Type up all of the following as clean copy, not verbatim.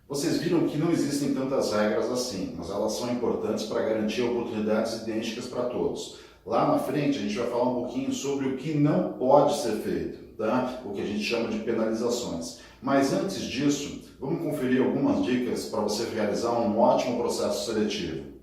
Vocês viram que não existem tantas regras assim, mas elas são importantes para garantir oportunidades idênticas para todos. Lá na frente a gente vai falar um pouquinho sobre o que não pode ser feito, tá? O que a gente chama de penalizações. Mas antes disso, vamos conferir algumas dicas para você realizar um ótimo processo seletivo.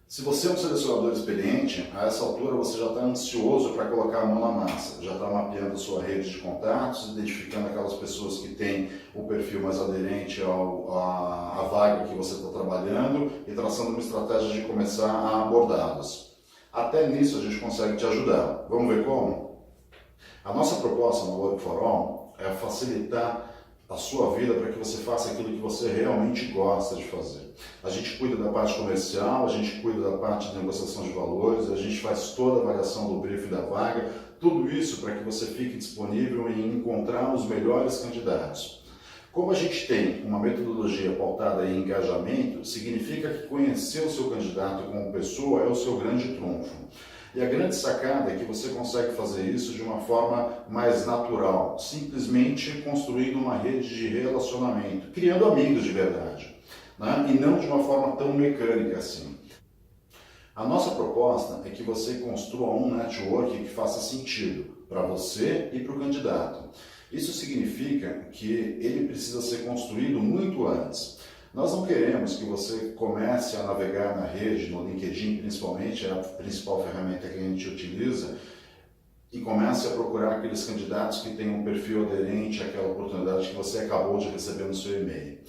Se você é um selecionador experiente, a essa altura você já está ansioso para colocar a mão na massa, já está mapeando a sua rede de contatos, identificando aquelas pessoas que têm o perfil mais aderente à vaga que você está trabalhando e traçando uma estratégia de começar a abordá-los. Até nisso a gente consegue te ajudar. Vamos ver como? A nossa proposta no Work for All é facilitar a sua vida para que você faça aquilo que você realmente gosta de fazer. A gente cuida da parte comercial, a gente cuida da parte de negociação de valores, a gente faz toda a avaliação do brief da vaga, tudo isso para que você fique disponível em encontrar os melhores candidatos. Como a gente tem uma metodologia pautada em engajamento, significa que conhecer o seu candidato como pessoa é o seu grande trunfo. E a grande sacada é que você consegue fazer isso de uma forma mais natural, simplesmente construindo uma rede de relacionamento, criando amigos de verdade, né? E não de uma forma tão mecânica assim. A nossa proposta é que você construa um network que faça sentido para você e para o candidato. Isso significa que ele precisa ser construído muito antes. Nós não queremos que você comece a navegar na rede, no LinkedIn principalmente, é a principal ferramenta que a gente utiliza, e comece a procurar aqueles candidatos que têm um perfil aderente àquela oportunidade que você acabou de receber no seu e-mail.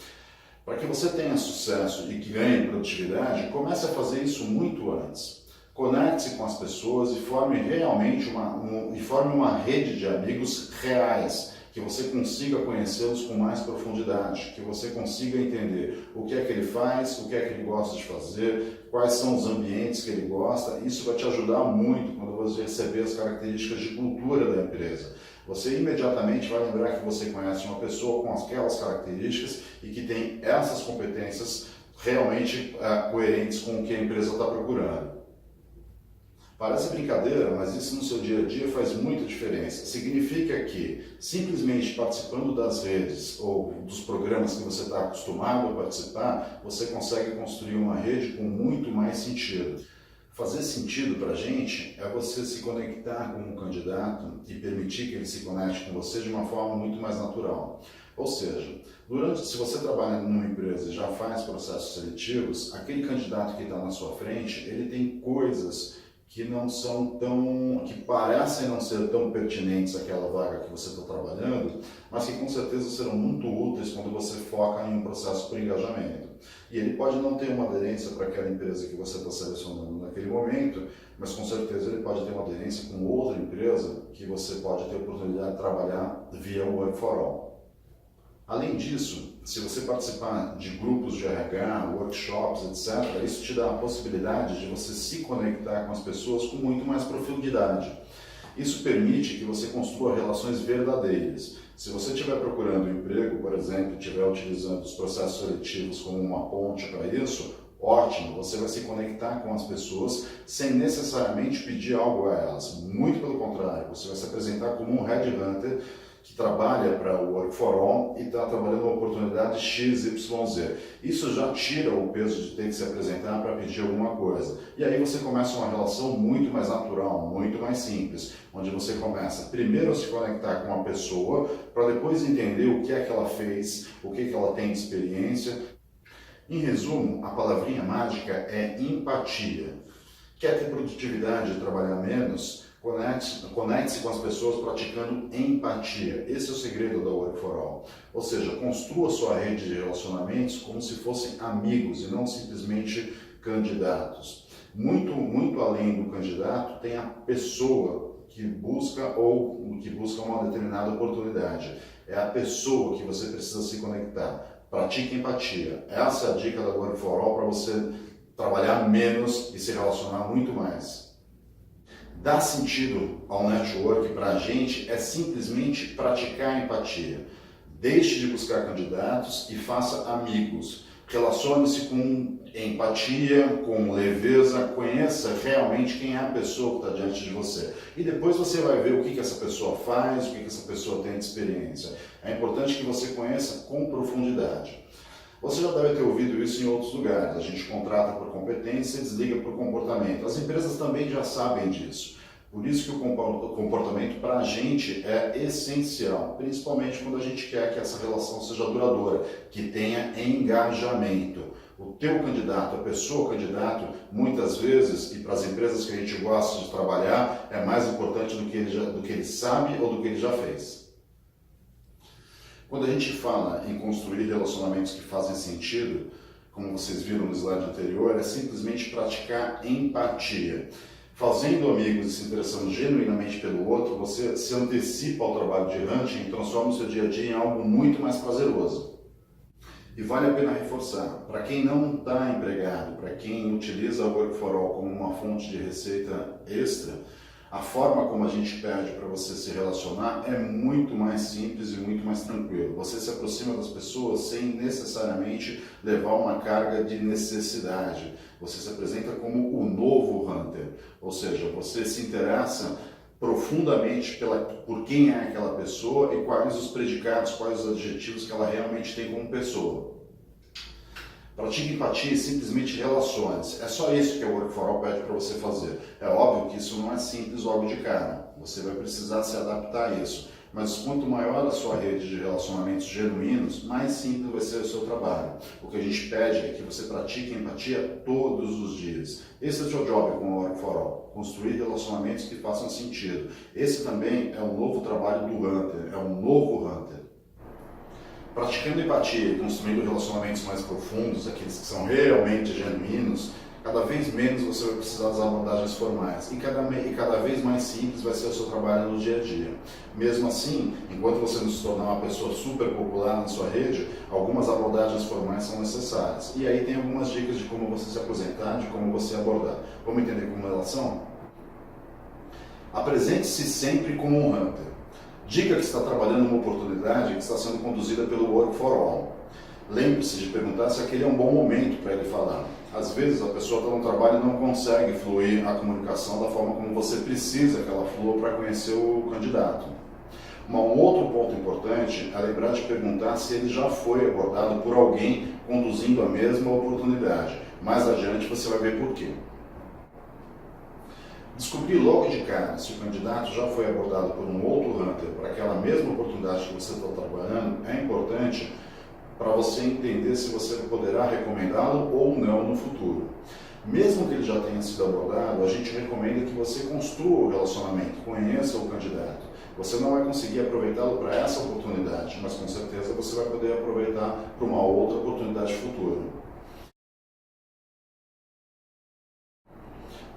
Para que você tenha sucesso e que ganhe produtividade, comece a fazer isso muito antes. Conecte-se com as pessoas e forme realmente uma rede de amigos reais, que você consiga conhecê-los com mais profundidade, que você consiga entender o que é que ele faz, o que é que ele gosta de fazer, quais são os ambientes que ele gosta. Isso vai te ajudar muito quando você receber as características de cultura da empresa. Você imediatamente vai lembrar que você conhece uma pessoa com aquelas características e que tem essas competências realmente coerentes com o que a empresa está procurando. Parece brincadeira, mas isso no seu dia a dia faz muita diferença. Significa que, simplesmente participando das redes ou dos programas que você está acostumado a participar, você consegue construir uma rede com muito mais sentido. Fazer sentido para a gente é você se conectar com um candidato e permitir que ele se conecte com você de uma forma muito mais natural. Ou seja, se você trabalha numa empresa e já faz processos seletivos, aquele candidato que está na sua frente, ele tem coisas que parecem não ser tão pertinentes àquela vaga que você está trabalhando, mas que com certeza serão muito úteis quando você foca em um processo por engajamento. E ele pode não ter uma aderência para aquela empresa que você está selecionando naquele momento, mas com certeza ele pode ter uma aderência com outra empresa que você pode ter a oportunidade de trabalhar via Work for All. Além disso, se você participar de grupos de RH, workshops, etc., isso te dá a possibilidade de você se conectar com as pessoas com muito mais profundidade. Isso permite que você construa relações verdadeiras. Se você estiver procurando um emprego, por exemplo, e estiver utilizando os processos seletivos como uma ponte para isso, ótimo, você vai se conectar com as pessoas sem necessariamente pedir algo a elas. Muito pelo contrário, você vai se apresentar como um headhunter que trabalha para o Work for All e está trabalhando uma oportunidade XYZ. Isso já tira o peso de ter que se apresentar para pedir alguma coisa. E aí você começa uma relação muito mais natural, muito mais simples, onde você começa primeiro a se conectar com uma pessoa, para depois entender o que é que ela fez, o que é que ela tem de experiência. Em resumo, a palavrinha mágica é empatia. Quer ter produtividade e trabalhar menos? Conecte-se com as pessoas praticando empatia. Esse é o segredo da Work for All. Ou seja, construa sua rede de relacionamentos como se fossem amigos e não simplesmente candidatos. Muito além do candidato, tem a pessoa que busca uma determinada oportunidade. É a pessoa que você precisa se conectar. Pratique empatia. Essa é a dica da Work for All para você trabalhar menos e se relacionar muito mais. Dar sentido ao network para a gente é simplesmente praticar empatia. Deixe de buscar candidatos e faça amigos. Relacione-se com empatia, com leveza, conheça realmente quem é a pessoa que está diante de você. E depois você vai ver o que essa pessoa faz, o que essa pessoa tem de experiência. É importante que você conheça com profundidade. Você já deve ter ouvido isso em outros lugares. A gente contrata por competência e desliga por comportamento. As empresas também já sabem disso. Por isso que o comportamento para a gente é essencial, principalmente quando a gente quer que essa relação seja duradoura, que tenha engajamento. O teu candidato, a pessoa candidato, muitas vezes, e para as empresas que a gente gosta de trabalhar, é mais importante do que ele sabe ou do que ele já fez. Quando a gente fala em construir relacionamentos que fazem sentido, como vocês viram no slide anterior, é simplesmente praticar empatia. Fazendo amigos e se interessando genuinamente pelo outro, você se antecipa ao trabalho de hunting e transforma o seu dia a dia em algo muito mais prazeroso. E vale a pena reforçar, para quem não está empregado, para quem utiliza o Work for All como uma fonte de receita extra, a forma como a gente pede para você se relacionar é muito mais simples e muito mais tranquilo. Você se aproxima das pessoas sem necessariamente levar uma carga de necessidade. Você se apresenta como o novo Hunter, ou seja, você se interessa profundamente por quem é aquela pessoa e quais os predicados, quais os adjetivos que ela realmente tem como pessoa. Pratique empatia e simplesmente relações. É só isso que o Work for All pede para você fazer. É óbvio que isso não é simples logo de cara. Você vai precisar se adaptar a isso. Mas quanto maior a sua rede de relacionamentos genuínos, mais simples vai ser o seu trabalho. O que a gente pede é que você pratique empatia todos os dias. Esse é o seu job com o Work for All. Construir relacionamentos que façam sentido. Esse também é um novo trabalho do Hunter. É um novo Hunter. Praticando empatia e construindo relacionamentos mais profundos, aqueles que são realmente genuínos, cada vez menos você vai precisar das abordagens formais e cada vez mais simples vai ser o seu trabalho no dia a dia. Mesmo assim, enquanto você não se tornar uma pessoa super popular na sua rede, algumas abordagens formais são necessárias. E aí tem algumas dicas de como você se apresentar, de como você abordar. Vamos entender como elas são? Apresente-se sempre como um hunter. Diga que está trabalhando numa oportunidade que está sendo conduzida pelo Work for All. Lembre-se de perguntar se aquele é um bom momento para ele falar. Às vezes a pessoa está no trabalho e não consegue fluir a comunicação da forma como você precisa que ela flua para conhecer o candidato. Um outro ponto importante é lembrar de perguntar se ele já foi abordado por alguém conduzindo a mesma oportunidade. Mais adiante você vai ver por quê. Descobrir logo de cara se o candidato já foi abordado por um outro hunter para aquela mesma oportunidade que você está trabalhando é importante para você entender se você poderá recomendá-lo ou não no futuro. Mesmo que ele já tenha sido abordado, a gente recomenda que você construa o relacionamento, conheça o candidato. Você não vai conseguir aproveitá-lo para essa oportunidade, mas com certeza você vai poder aproveitar para uma outra oportunidade futura.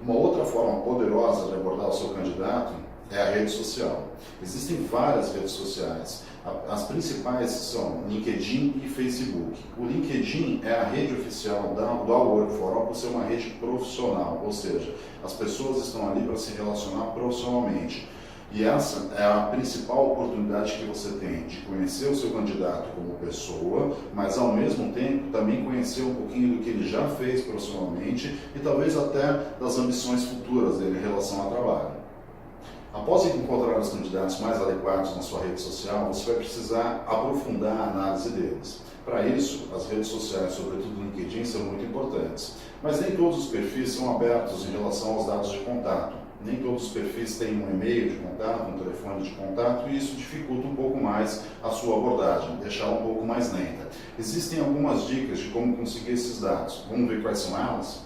Uma outra forma poderosa de abordar o seu candidato é a rede social. Existem várias redes sociais. As principais são LinkedIn e Facebook. O LinkedIn é a rede oficial do Work for All por ser uma rede profissional, ou seja, as pessoas estão ali para se relacionar profissionalmente. E essa é a principal oportunidade que você tem de conhecer o seu candidato como pessoa, mas ao mesmo tempo também conhecer um pouquinho do que ele já fez profissionalmente e talvez até das ambições futuras dele em relação ao trabalho. Após encontrar os candidatos mais adequados na sua rede social, você vai precisar aprofundar a análise deles. Para isso, as redes sociais, sobretudo o LinkedIn, são muito importantes. Mas nem todos os perfis são abertos em relação aos dados de contato. Nem todos os perfis têm um e-mail de contato, um telefone de contato, e isso dificulta um pouco mais a sua abordagem, deixá-la um pouco mais lenta. Existem algumas dicas de como conseguir esses dados. Vamos ver quais são elas?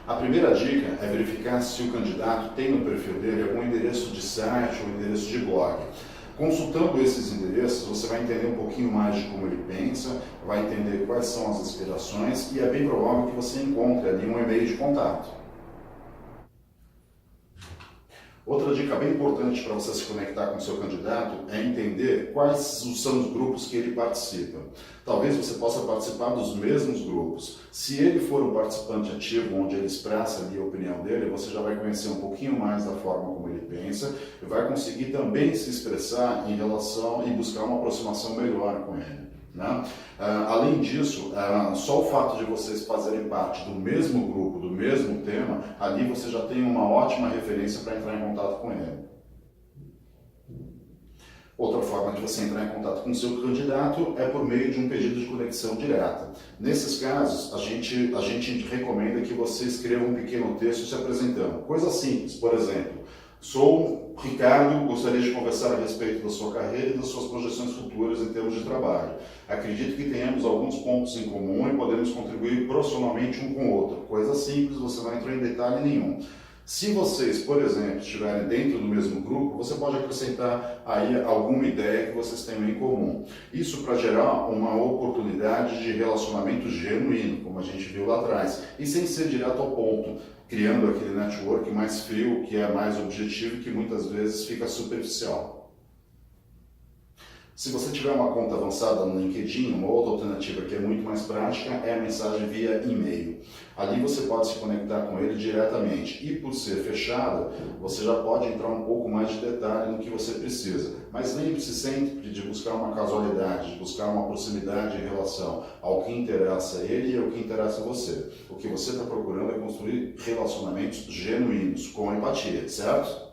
A primeira dica é verificar se o candidato tem no perfil dele algum endereço de site ou endereço de blog. Consultando esses endereços, você vai entender um pouquinho mais de como ele pensa, vai entender quais são as aspirações e é bem provável que você encontre ali um e-mail de contato. Outra dica bem importante para você se conectar com o seu candidato é entender quais são os grupos que ele participa. Talvez você possa participar dos mesmos grupos. Se ele for um participante ativo, onde ele expressa ali a opinião dele, você já vai conhecer um pouquinho mais da forma como ele pensa e vai conseguir também se expressar em relação e buscar uma aproximação melhor com ele. Né? Além disso, só o fato de vocês fazerem parte do mesmo grupo, do mesmo tema, ali você já tem uma ótima referência para entrar em contato com ele. Outra forma de você entrar em contato com o seu candidato é por meio de um pedido de conexão direta. Nesses casos, a gente recomenda que você escreva um pequeno texto se apresentando. Coisa simples, por exemplo, sou Ricardo, gostaria de conversar a respeito da sua carreira e das suas projeções futuras em termos de trabalho. Acredito que tenhamos alguns pontos em comum e podemos contribuir profissionalmente um com o outro. Coisa simples, você não entrou em detalhe nenhum. Se vocês, por exemplo, estiverem dentro do mesmo grupo, você pode acrescentar aí alguma ideia que vocês tenham em comum. Isso para gerar uma oportunidade de relacionamento genuíno, como a gente viu lá atrás, e sem ser direto ao ponto, criando aquele network mais frio, que é mais objetivo e que muitas vezes fica superficial. Se você tiver uma conta avançada no LinkedIn, uma outra alternativa que é muito mais prática é a mensagem via e-mail. Ali você pode se conectar com ele diretamente e, por ser fechado, você já pode entrar um pouco mais de detalhe no que você precisa. Mas lembre-se sempre de buscar uma casualidade, de buscar uma proximidade em relação ao que interessa a ele e ao que interessa a você. O que você está procurando é construir relacionamentos genuínos, com empatia, certo?